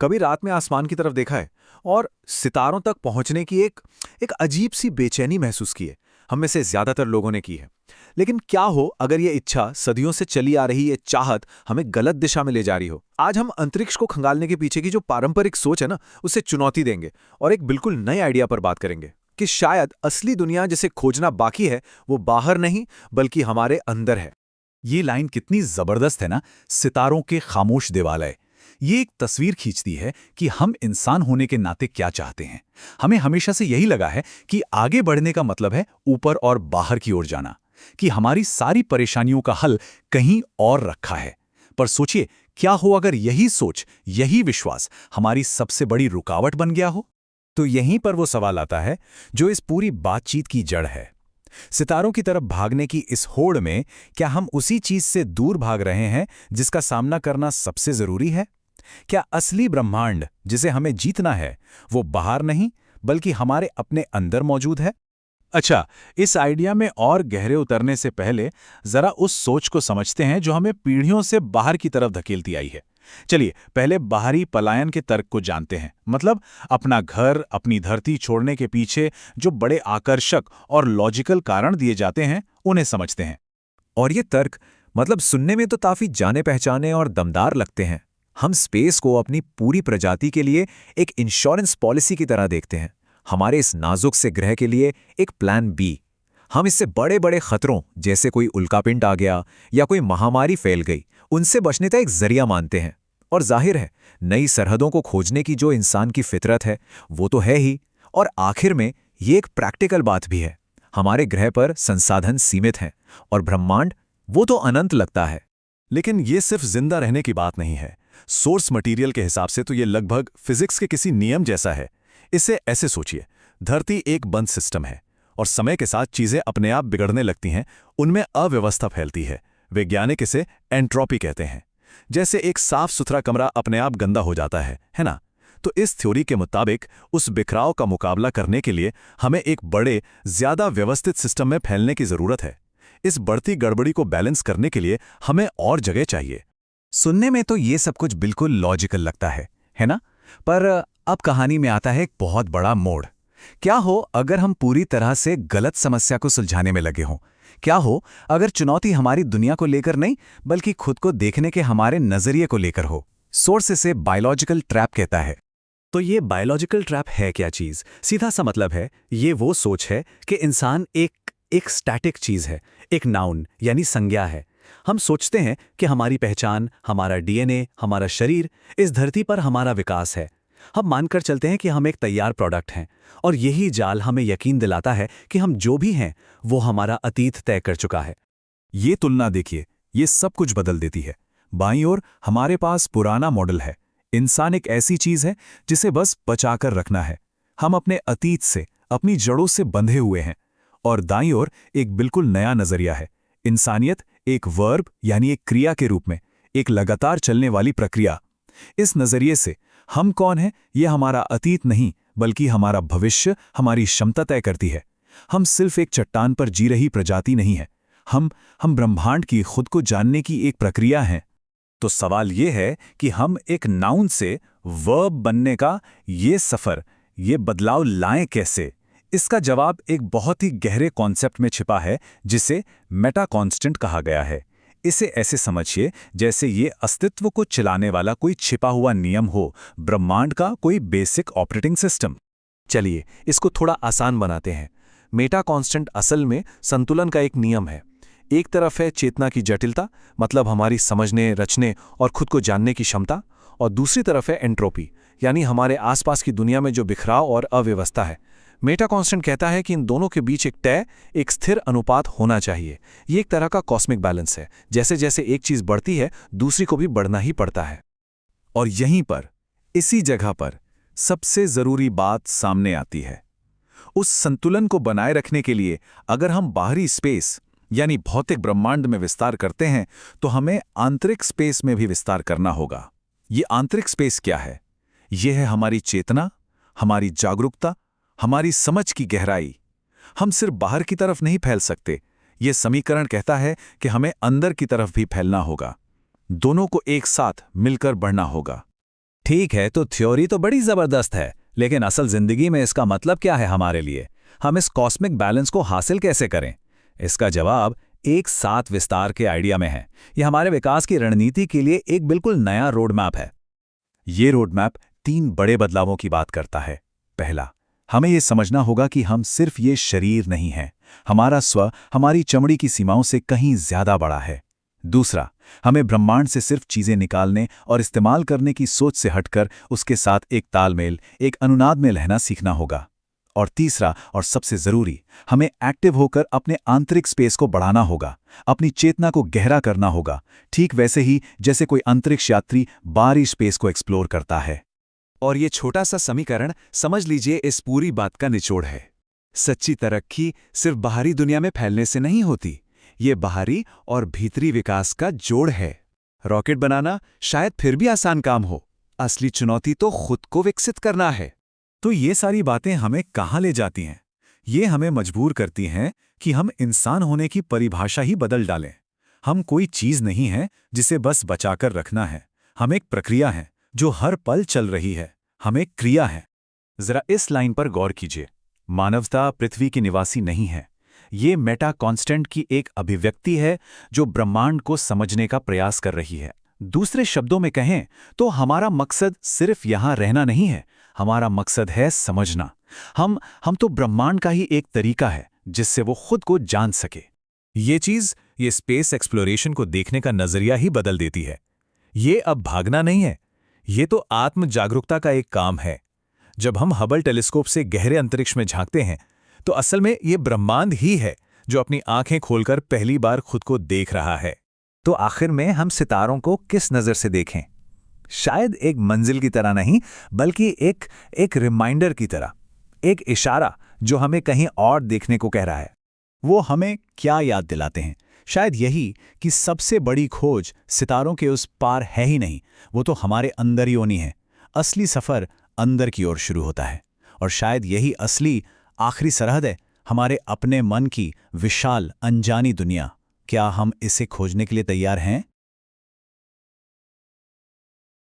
कभी रात में आसमान की तरफ देखा है और सितारों तक पहुंचने की एक एक अजीब सी बेचैनी महसूस की है। हम में से ज्यादातर लोगों ने की है। लेकिन क्या हो अगर ये इच्छा, सदियों से चली आ रही ये चाहत हमें गलत दिशा में ले जा रही हो? आज हम अंतरिक्ष को खंगालने के पीछे की जो पारंपरिक सोच है ना, उसे चुनौती देंगे और एक बिल्कुल नए आइडिया पर बात करेंगे कि शायद असली दुनिया जिसे खोजना बाकी है वो बाहर नहीं बल्कि हमारे अंदर है। ये लाइन कितनी जबरदस्त है ना, सितारों के खामोश देवालय। ये एक तस्वीर खींचती है कि हम इंसान होने के नाते क्या चाहते हैं। हमें हमेशा से यही लगा है कि आगे बढ़ने का मतलब है ऊपर और बाहर की ओर जाना, कि हमारी सारी परेशानियों का हल कहीं और रखा है। पर सोचिए, क्या हो अगर यही सोच, यही विश्वास हमारी सबसे बड़ी रुकावट बन गया हो? तो यहीं पर वो सवाल आता है जो इस पूरी बातचीत की जड़ है। सितारों की तरफ भागने की इस होड़ में क्या हम उसी चीज से दूर भाग रहे हैं जिसका सामना करना सबसे जरूरी है? क्या असली ब्रह्मांड जिसे हमें जीतना है वो बाहर नहीं बल्कि हमारे अपने अंदर मौजूद है? अच्छा, इस आइडिया में और गहरे उतरने से पहले जरा उस सोच को समझते हैं जो हमें पीढ़ियों से बाहर की तरफ धकेलती आई है। चलिए पहले बाहरी पलायन के तर्क को जानते हैं, मतलब अपना घर, अपनी धरती छोड़ने के पीछे जो बड़े आकर्षक और लॉजिकल कारण दिए जाते हैं उन्हें समझते हैं। और ये तर्क मतलब सुनने में तो काफी जाने पहचाने और दमदार लगते हैं। हम स्पेस को अपनी पूरी प्रजाति के लिए एक इंश्योरेंस पॉलिसी की तरह देखते हैं, हमारे इस नाजुक से ग्रह के लिए एक प्लान बी। हम इससे बड़े बड़े खतरों जैसे कोई उल्कापिंड आ गया या कोई महामारी फैल गई, उनसे बचने का एक जरिया मानते हैं। और जाहिर है, नई सरहदों को खोजने की जो इंसान की फितरत है वो तो है ही। और आखिर में ये एक प्रैक्टिकल बात भी है। हमारे ग्रह पर संसाधन सीमित हैं और ब्रह्मांड वो तो अनंत लगता है। लेकिन ये सिर्फ जिंदा रहने की बात नहीं है। सोर्स मटेरियल के हिसाब से तो ये लगभग फिजिक्स के किसी नियम जैसा है। इसे ऐसे सोचिए, धरती एक बंद सिस्टम है और समय के साथ चीजें अपने आप बिगड़ने लगती हैं, उनमें अव्यवस्था फैलती है। वैज्ञानिक इसे एंट्रोपी कहते हैं। जैसे एक साफ सुथरा कमरा अपने आप गंदा हो जाता है ना? तो इस थ्योरी के मुताबिक उस बिखराव का मुकाबला करने के लिए हमें एक बड़े, ज्यादा व्यवस्थित सिस्टम में फैलने की जरूरत है। इस बढ़ती गड़बड़ी को बैलेंस करने के लिए हमें और जगह चाहिए। सुनने में तो ये सब कुछ बिल्कुल लॉजिकल लगता है ना? पर अब कहानी में आता है एक बहुत बड़ा मोड़। क्या हो अगर हम पूरी तरह से गलत समस्या को सुलझाने में लगे हों? क्या हो अगर चुनौती हमारी दुनिया को लेकर नहीं बल्कि खुद को देखने के हमारे नजरिए को लेकर हो? सोर्स इसे बायोलॉजिकल ट्रैप कहता है। तो ये बायोलॉजिकल ट्रैप है क्या चीज? सीधा सा मतलब है, ये वो सोच है कि इंसान एक स्टैटिक चीज है, एक नाउन यानी संज्ञा है। हम सोचते हैं कि हमारी पहचान, हमारा डीएनए, हमारा शरीर, इस धरती पर हमारा विकास है। हम मानकर चलते हैं कि हम एक तैयार प्रोडक्ट हैं, और यही जाल हमें यकीन दिलाता है कि हम जो भी हैं वो हमारा अतीत तय कर चुका है। ये तुलना देखिए, ये सब कुछ बदल देती है। बाईं ओर हमारे पास पुराना मॉडल है, इंसान एक ऐसी चीज है जिसे बस बचाकर रखना है। हम अपने अतीत से, अपनी जड़ों से बंधे हुए हैं। और दाईं ओर एक बिल्कुल नया नजरिया है, इंसानियत एक वर्ब यानी एक क्रिया के रूप में, एक लगातार चलने वाली प्रक्रिया। इस नजरिए से हम कौन हैं यह हमारा अतीत नहीं बल्कि हमारा भविष्य, हमारी क्षमता तय करती है। हम सिर्फ एक चट्टान पर जी रही प्रजाति नहीं है, हम ब्रह्मांड की खुद को जानने की एक प्रक्रिया हैं। तो सवाल यह है कि हम एक नाउन से वर्ब बनने का ये सफर, ये बदलाव लाएं कैसे? इसका जवाब एक बहुत ही गहरे कॉन्सेप्ट में छिपा है जिसे मेटा कॉन्स्टेंट कहा गया है। इसे ऐसे समझिए जैसे ये अस्तित्व को चलाने वाला कोई छिपा हुआ नियम हो, ब्रह्मांड का कोई बेसिक ऑपरेटिंग सिस्टम। चलिए इसको थोड़ा आसान बनाते हैं। मेटा कांस्टेंट असल में संतुलन का एक नियम है। एक तरफ है चेतना की जटिलता, मतलब हमारी समझने, रचने और खुद को जानने की क्षमता, और दूसरी तरफ है एंट्रोपी, यानी हमारे आसपास की दुनिया में जो बिखराव और अव्यवस्था है। मेटा कांस्टेंट कहता है कि इन दोनों के बीच एक तय, एक स्थिर अनुपात होना चाहिए। ये एक तरह का कॉस्मिक बैलेंस है। जैसे जैसे एक चीज बढ़ती है दूसरी को भी बढ़ना ही पड़ता है। और यहीं पर, इसी जगह पर सबसे जरूरी बात सामने आती है। उस संतुलन को बनाए रखने के लिए अगर हम बाहरी स्पेस यानी भौतिक ब्रह्मांड में विस्तार करते हैं तो हमें आंतरिक स्पेस में भी विस्तार करना होगा। ये आंतरिक स्पेस क्या है? यह है हमारी चेतना, हमारी जागरूकता, हमारी समझ की गहराई। हम सिर्फ बाहर की तरफ नहीं फैल सकते। यह समीकरण कहता है कि हमें अंदर की तरफ भी फैलना होगा। दोनों को एक साथ मिलकर बढ़ना होगा। ठीक है, तो थ्योरी तो बड़ी जबरदस्त है, लेकिन असल जिंदगी में इसका मतलब क्या है हमारे लिए? हम इस कॉस्मिक बैलेंस को हासिल कैसे करें? इसका जवाब एक साथ विस्तार के आइडिया में है। यह हमारे विकास की रणनीति के लिए एक बिल्कुल नया रोड मैप है। ये रोड मैप 3 बड़े बदलावों की बात करता है। पहला, हमें ये समझना होगा कि हम सिर्फ ये शरीर नहीं हैं। हमारा स्व हमारी चमड़ी की सीमाओं से कहीं ज्यादा बड़ा है। दूसरा, हमें ब्रह्मांड से सिर्फ चीजें निकालने और इस्तेमाल करने की सोच से हटकर उसके साथ एक तालमेल, एक अनुनाद में रहना सीखना होगा। और तीसरा और सबसे जरूरी, हमें एक्टिव होकर अपने आंतरिक स्पेस को बढ़ाना होगा, अपनी चेतना को गहरा करना होगा, ठीक वैसे ही जैसे कोई अंतरिक्ष यात्री बाहरी स्पेस को एक्सप्लोर करता है। और ये छोटा सा समीकरण समझ लीजिए इस पूरी बात का निचोड़ है। सच्ची तरक्की सिर्फ बाहरी दुनिया में फैलने से नहीं होती, ये बाहरी और भीतरी विकास का जोड़ है। रॉकेट बनाना शायद फिर भी आसान काम हो, असली चुनौती तो खुद को विकसित करना है। तो ये सारी बातें हमें कहाँ ले जाती हैं? ये हमें मजबूर करती हैं कि हम इंसान होने की परिभाषा ही बदल डालें। हम कोई चीज नहीं है जिसे बस बचाकर रखना है। हम एक प्रक्रिया हैं जो हर पल चल रही है। हम एक क्रिया हैं। जरा इस लाइन पर गौर कीजिए। मानवता पृथ्वी की निवासी नहीं है। ये मेटा कांस्टेंट की एक अभिव्यक्ति है जो ब्रह्मांड को समझने का प्रयास कर रही है। दूसरे शब्दों में कहें तो हमारा मकसद सिर्फ यहां रहना नहीं है, हमारा मकसद है समझना। हम तो ब्रह्मांड का ही एक तरीका है जिससे वो खुद को जान सके। ये स्पेस एक्सप्लोरेशन को देखने का नजरिया ही बदल देती है। ये अब भागना नहीं है, ये तो आत्म जागरूकता का एक काम है। जब हम हबल टेलीस्कोप से गहरे अंतरिक्ष में झांकते हैं तो असल में ये ब्रह्मांड ही है जो अपनी आंखें खोलकर पहली बार खुद को देख रहा है। तो आखिर में हम सितारों को किस नज़र से देखें? शायद एक मंजिल की तरह नहीं, बल्कि एक रिमाइंडर की तरह, एक इशारा जो हमें कहीं और देखने को कह रहा है। वो हमें क्या याद दिलाते हैं? शायद यही कि सबसे बड़ी खोज सितारों के उस पार है ही नहीं, वो तो हमारे अंदर ही होनी है। असली सफ़र अंदर की ओर शुरू होता है, और शायद यही असली आखिरी सरहद है, हमारे अपने मन की विशाल अनजानी दुनिया। क्या हम इसे खोजने के लिए तैयार हैं?